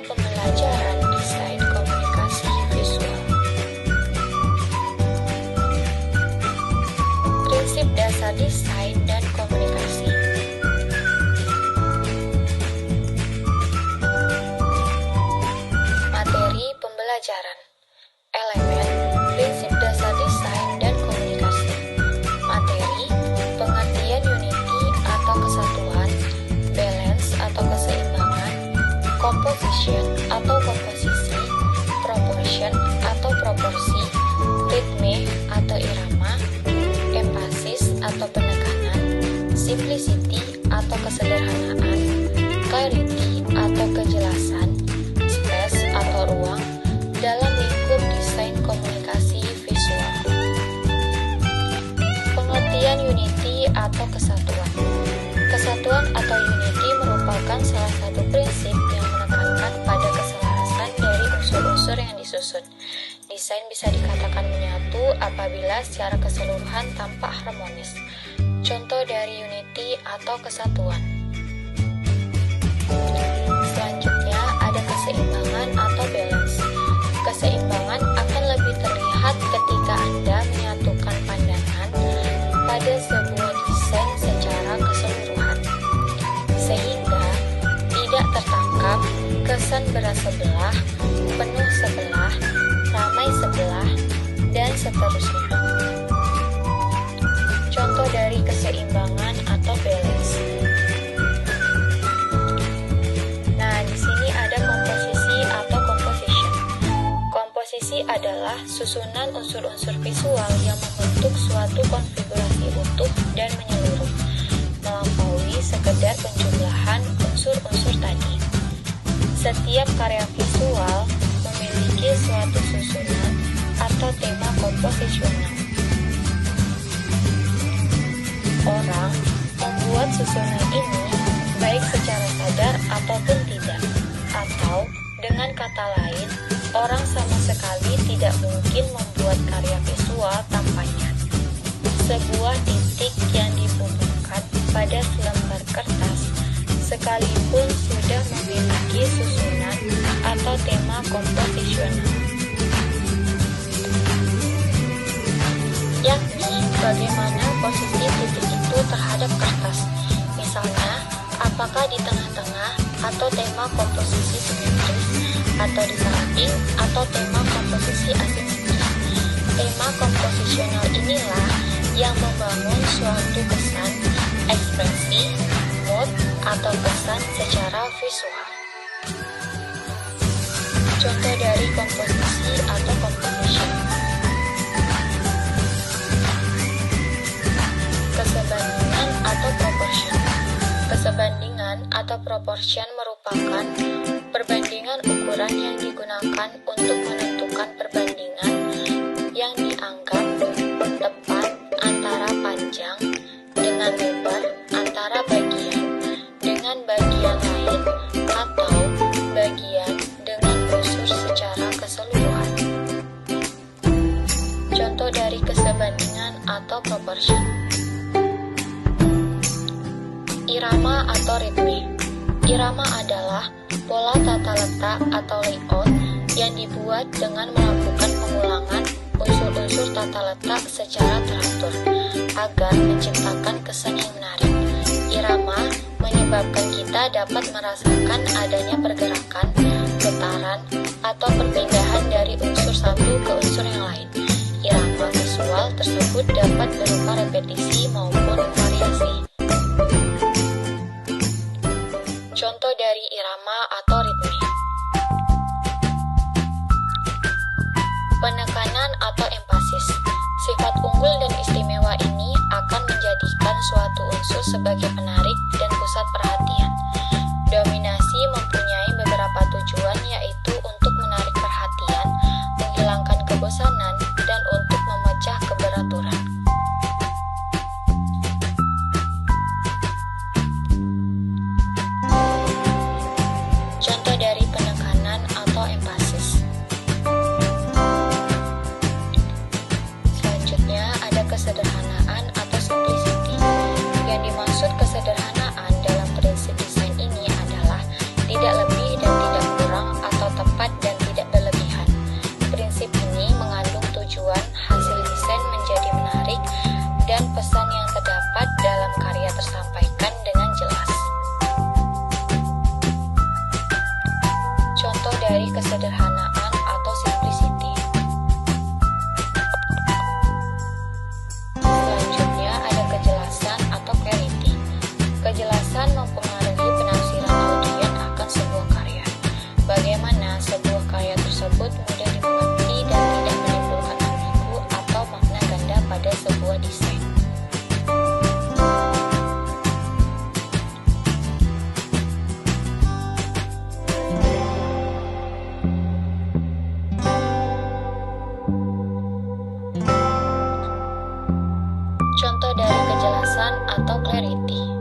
pembelajaran desain komunikasi visual. Prinsip dasar desain dan komunikasi. Materi pembelajaran. Elemen prinsip dasar desain dan komunikasi. Materi pengertian unity atau kesatuan, balance atau keseimbangan, composition atau komposisi, proportion atau proporsi, ritme atau irama, emphasis atau penekanan, simplicity atau kesederhanaan, clarity atau kejelasan, space atau ruang dalam lingkup desain komunikasi visual. Pengertian unity atau kesatuan. Kesatuan atau unity merupakan salah satu prinsip yang menekankan pada keselarasan dari unsur-unsur yang disusun. Desain bisa dikatakan menyatu apabila secara keseluruhan tampak harmonis. Contoh dari unity atau kesatuan. Selanjutnya ada keseimbangan atau balance. Keseimbangan akan lebih terlihat ketika Anda menyatukan pandangan pada sebuah desain secara keseluruhan, sehingga tidak tertangkap kesan berat sebelah, penuh sebelah, ramai sebelah, dan seterusnya. Contoh dari keseimbangan atau balance. Nah, di sini ada komposisi atau composition. Komposisi adalah susunan unsur-unsur visual yang membentuk suatu konfigurasi utuh dan menyeluruh, melampaui sekedar penjumlahan unsur-unsur tadi. Setiap karya visual memiliki suatu susunan atau tema komposisional. Orang membuat susunan ini baik secara sadar ataupun tidak, atau dengan kata lain, orang sama sekali tidak mungkin membuat karya visual tanpanya. Sebuah titik yang dibubuhkan pada selembar kertas, sekalipun sudah memiliki susunan atau tema komposisional, yakni bagaimana posisi titik itu terhadap kertas. Misalnya, apakah di tengah-tengah atau tema komposisi simetris, atau di samping atau tema komposisi asimetris. Tema komposisional inilah yang membangun suatu kesan, ekspresi, mood, atau pesan secara visual. Contoh dari komposisi atau composition. Kesebandingan atau proportion. Kesebandingan atau proportion merupakan perbandingan ukuran yang digunakan untuk menentukan perbandingan yang dianggap tepat antara panjang dengan lebar antara bagian dengan bagian lain atau bagian dengan unsur secara keseluruhan. Contoh dari kesebandingan atau proportion. Irama atau ritme. Irama adalah pola tata letak atau layout yang dibuat dengan melakukan pengulangan unsur-unsur tata letak secara teratur agar menciptakan kesan yang menarik. Irama menyebabkan kita dapat merasakan adanya pergerakan, getaran, atau perpindahan dari unsur satu ke unsur yang lain. Irama visual tersebut dapat berupa repetisi maupun variasi. Contoh dari irama atau ritme. Penekanan atau emphasis. Sifat unggul dan istimewa ini akan menjadikan suatu unsur sebagai penarik dan pusat perhatian. Dominasi mempunyai beberapa tujuan, yaitu untuk menarik perhatian, menghilangkan kebosanan, dan untuk memecah keberaturan. Contoh dari penekanan atau emphasis. Selanjutnya ada kesederhanaan atau simplicity. Yang dimaksud kesederhanaan dalam prinsip desain ini adalah atau clarity.